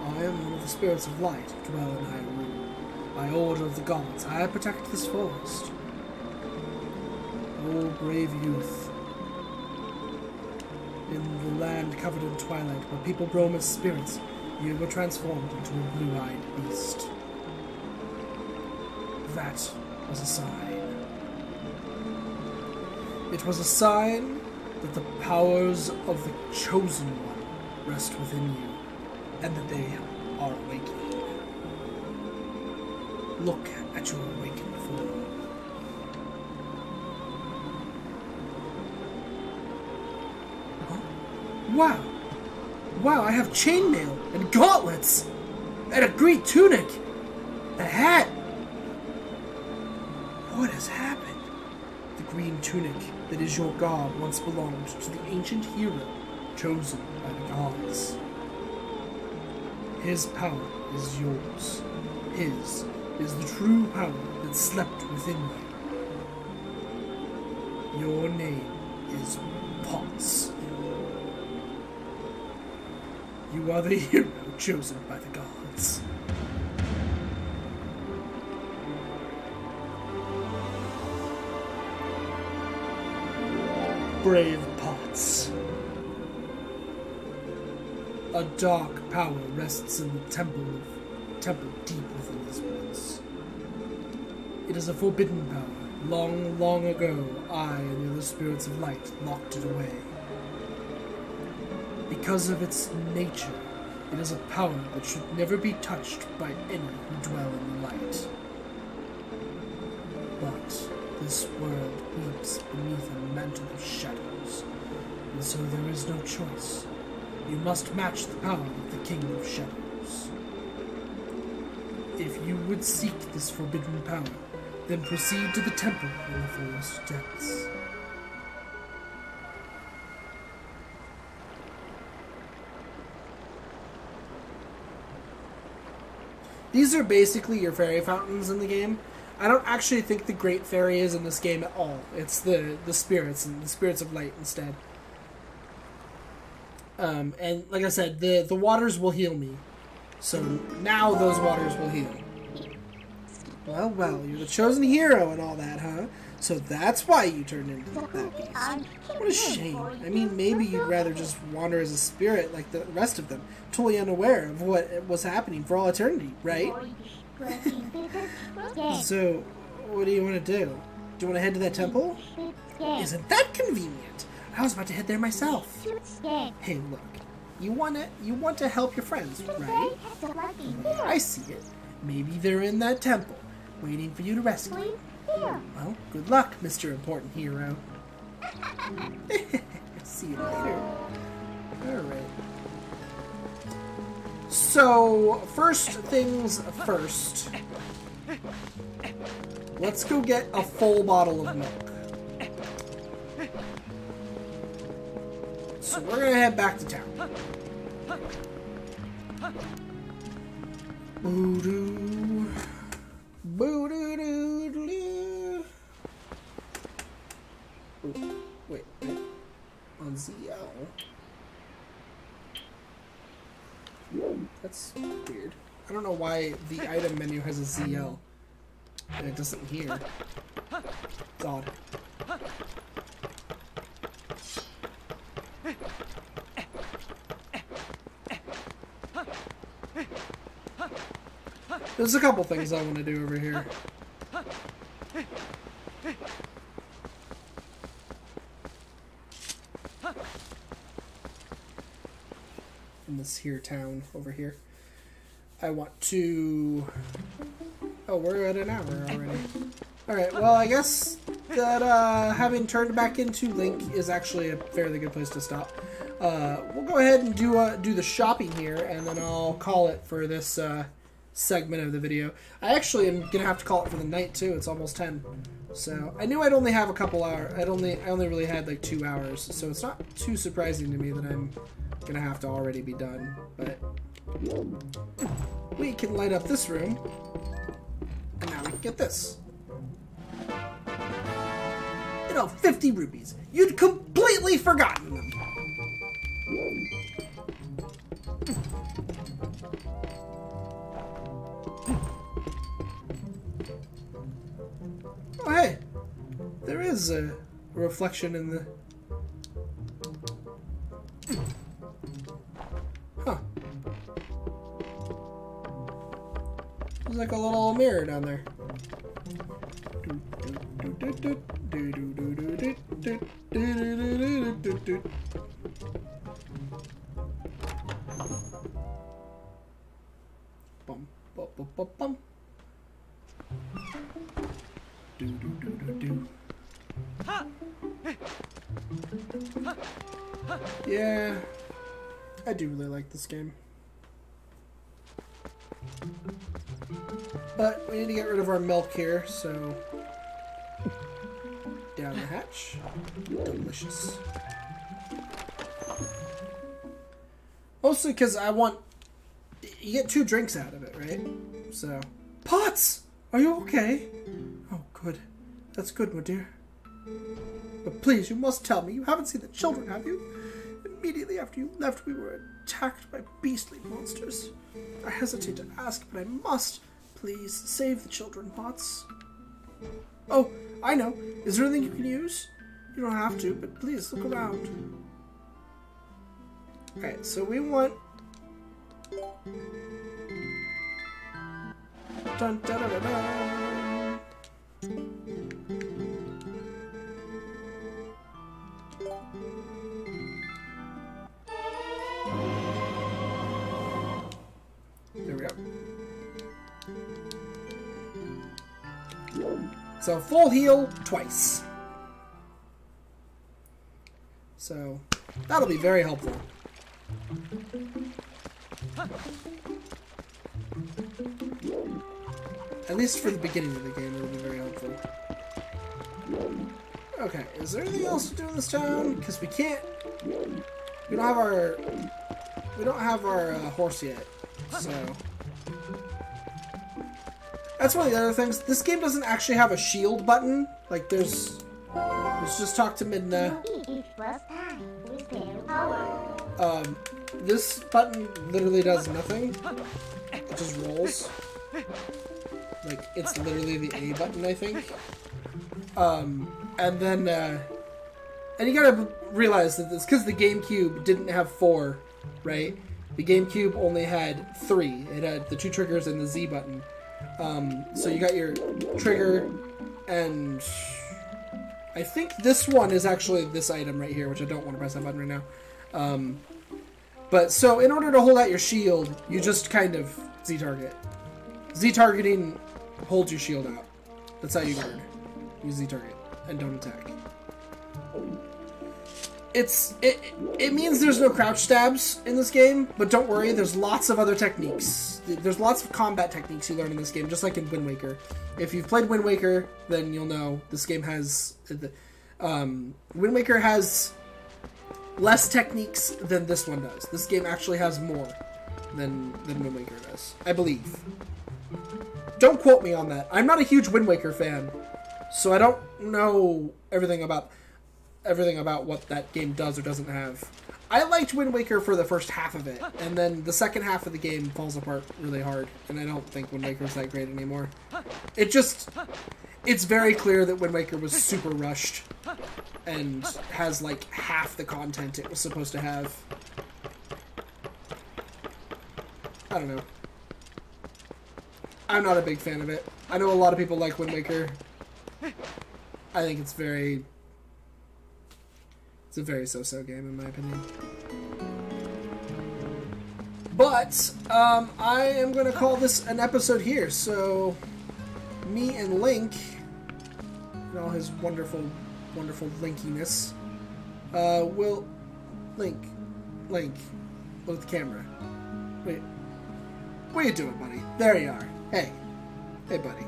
I am one of the spirits of light who dwell in Hyrule. By order of the gods, I protect this forest. O brave youth. In the land covered in twilight, where people roam as spirits, you were transformed into a blue-eyed beast. That was a sign. It was a sign that the powers of the Chosen One rest within you, and that they are awakening. Look at your awakened form. Wow! Wow, I have chainmail and gauntlets! And a green tunic! A hat! What has happened? The green tunic that is your god once belonged to the ancient hero chosen by the gods. His power is yours. His is the true power that slept within you. Your name is Potts. You are the hero chosen by the gods. Brave Potts. A dark power rests in the temple deep within this woods. It is a forbidden power. Long, long ago, I and the other spirits of light locked it away. Because of its nature, it is a power that should never be touched by any who dwell in the light. But this world weeps beneath a mantle of shadows, and so there is no choice. You must match the power of the King of Shadows. If you would seek this forbidden power, then proceed to the temple in the forest depths. These are basically your fairy fountains in the game. I don't actually think the Great Fairy is in this game at all. It's the spirits and the spirits of light instead. And like I said, the waters will heal me. So now those waters will heal. Well, well, you're the chosen hero and all that, huh? So that's why you turned into that beast. What a shame. I mean, maybe you'd rather just wander as a spirit like the rest of them, totally unaware of what was happening for all eternity, right? So, what do you want to do? Do you want to head to that temple? Isn't that convenient? I was about to head there myself. Hey, look. You want to help your friends, right? Well, I see it. Maybe they're in that temple, waiting for you to rescue. Well, good luck, Mr. Important Hero. See you later. Alright. So, first things first. Let's go get a full bottle of milk. So we're gonna head back to town. Boo-doo. Boo-doo-doo-doo. Wait. On ZL. That's weird. I don't know why the item menu has a ZL and it doesn't here. It's odd. There's a couple things I want to do over here. In this here town over here. I want to... Oh, we're at an hour already. Alright, well, I guess that having turned back into Link is actually a fairly good place to stop. We'll go ahead and do the shopping here, and then I'll call it for this segment of the video. I actually am gonna have to call it for the night too. It's almost 10. So I knew I'd only have a couple hours. I only really had like 2 hours, so it's not too surprising to me that I'm gonna have to already be done. But we can light up this room, and now we can get this. You know, 50 rupees. You'd completely forgotten them. Oh, hey, there is reflection in the... Huh. There's like a little mirror down there. Bum, bum, bum, bum, bum. Do, do, do, do, do. Yeah, I do really like this game. But we need to get rid of our milk here, so down the hatch. Delicious. Mostly because I want... You get 2 drinks out of it, right? So... Potts! Are you okay? Oh, good. That's good, my dear. But please, you must tell me. You haven't seen the children, have you? Immediately after you left, we were attacked by beastly monsters. I hesitate to ask, but I must. Please, save the children, Potts. Oh, I know. Is there anything you can use? You don't have to, but please, look around. Okay, so we want... Dun, da, da, da, da. There we go. So full heal twice. So that'll be very helpful. At least for the beginning of the game, it'll be very helpful. Okay, is there anything else to do in this town? Because we can't... We don't have our horse yet, so... That's one of the other things. This game doesn't actually have a shield button. Like, there's... Let's just talk to Midna. This button literally does nothing. It just rolls. Like, it's literally the A button, I think. And then, and you gotta realize that it's because the GameCube didn't have 4, right? The GameCube only had 3. It had the 2 triggers and the Z button. So you got your trigger, and I think this one is actually this item right here, which I don't want to press that button right now. But so in order to hold out your shield, you just kind of Z-target. Z-targeting holds your shield out. That's how you guard. You Z-target and don't attack. It means there's no crouch stabs in this game, but don't worry, there's lots of other techniques. There's lots of combat techniques you learn in this game, just like in Wind Waker. If you've played Wind Waker, then you'll know this game has... Wind Waker has less techniques than this one does. This game actually has more than Wind Waker does, I believe. Don't quote me on that. I'm not a huge Wind Waker fan, so I don't know everything about what that game does or doesn't have. I liked Wind Waker for the first half of it, and then the second half of the game falls apart really hard, and I don't think Wind Waker's that great anymore. It's very clear that Wind Waker was super rushed, and has like half the content it was supposed to have. I don't know. I'm not a big fan of it. I know a lot of people like Wind Waker. I think it's a very so-so game, in my opinion. But, I am going to call this an episode here, so me and Link, and all his wonderful, wonderful linkiness, will... Link, look at the camera. Wait, what are you doing, buddy? There you are. Hey, buddy.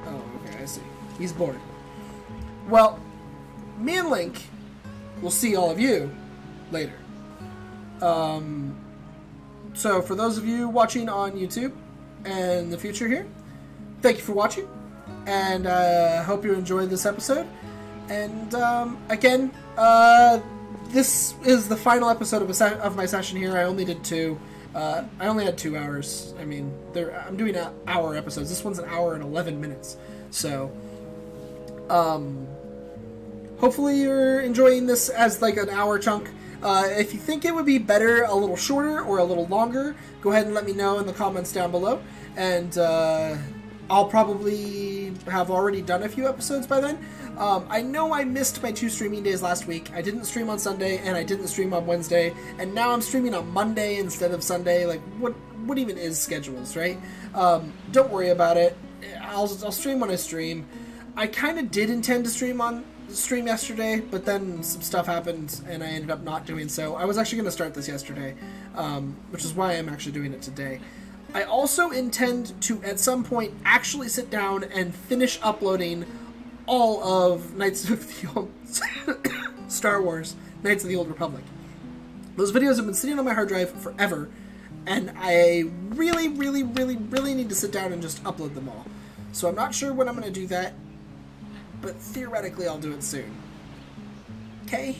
Oh, okay, I see. He's bored. Well, me and Link... we'll see all of you later. So for those of you watching on YouTube and the future here, thank you for watching, and I hope you enjoyed this episode. And again, this is the final episode of my session here. I only did 2. I only had 2 hours. I mean, I'm doing hour episodes. This one's an hour and 11 minutes. So, hopefully you're enjoying this as like an hour chunk. If you think it would be better a little shorter or a little longer, go ahead and let me know in the comments down below. And I'll probably have already done a few episodes by then. I know I missed my 2 streaming days last week. I didn't stream on Sunday, and I didn't stream on Wednesday, and now I'm streaming on Monday instead of Sunday. Like, what even is schedules, right? Don't worry about it. I'll stream when I stream. I kind of did intend to stream yesterday, but then some stuff happened, and I ended up not doing so. I was actually going to start this yesterday, which is why I'm actually doing it today. I also intend to, at some point, actually sit down and finish uploading all of Knights of the Old... Star Wars, Knights of the Old Republic. Those videos have been sitting on my hard drive forever, and I really, really, really, really need to sit down and just upload them all. So I'm not sure when I'm going to do that, but theoretically I'll do it soon. Okay?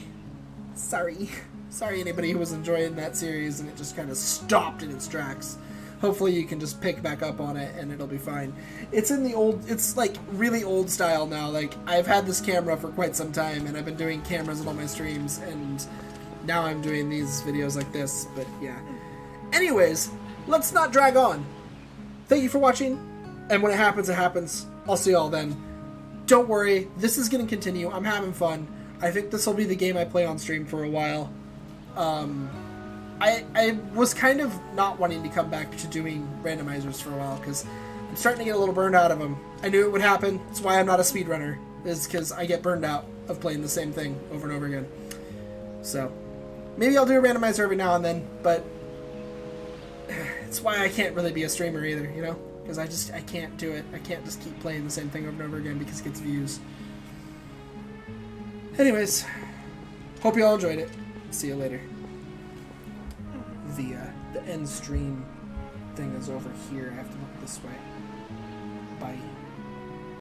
Sorry. Sorry anybody who was enjoying that series and it just kind of stopped in its tracks. Hopefully you can just pick back up on it and it'll be fine. It's in the old, it's like really old style now. Like, I've had this camera for quite some time and I've been doing cameras in all my streams, and now I'm doing these videos like this, but yeah. Anyways, let's not drag on. Thank you for watching, and when it happens, it happens. I'll see y'all then. Don't worry, this is going to continue. I'm having fun. I think this will be the game I play on stream for a while. I was kind of not wanting to come back to doing randomizers for a while, because I'm starting to get a little burned out of them. I knew it would happen. That's why I'm not a speedrunner, is because I get burned out of playing the same thing over and over again. So, maybe I'll do a randomizer every now and then, but it's why I can't really be a streamer either, you know? Because I can't do it. I can't just keep playing the same thing over and over again because it gets views. Anyways, hope you all enjoyed it. See you later. The end stream thing is over here. I have to look this way. Bye.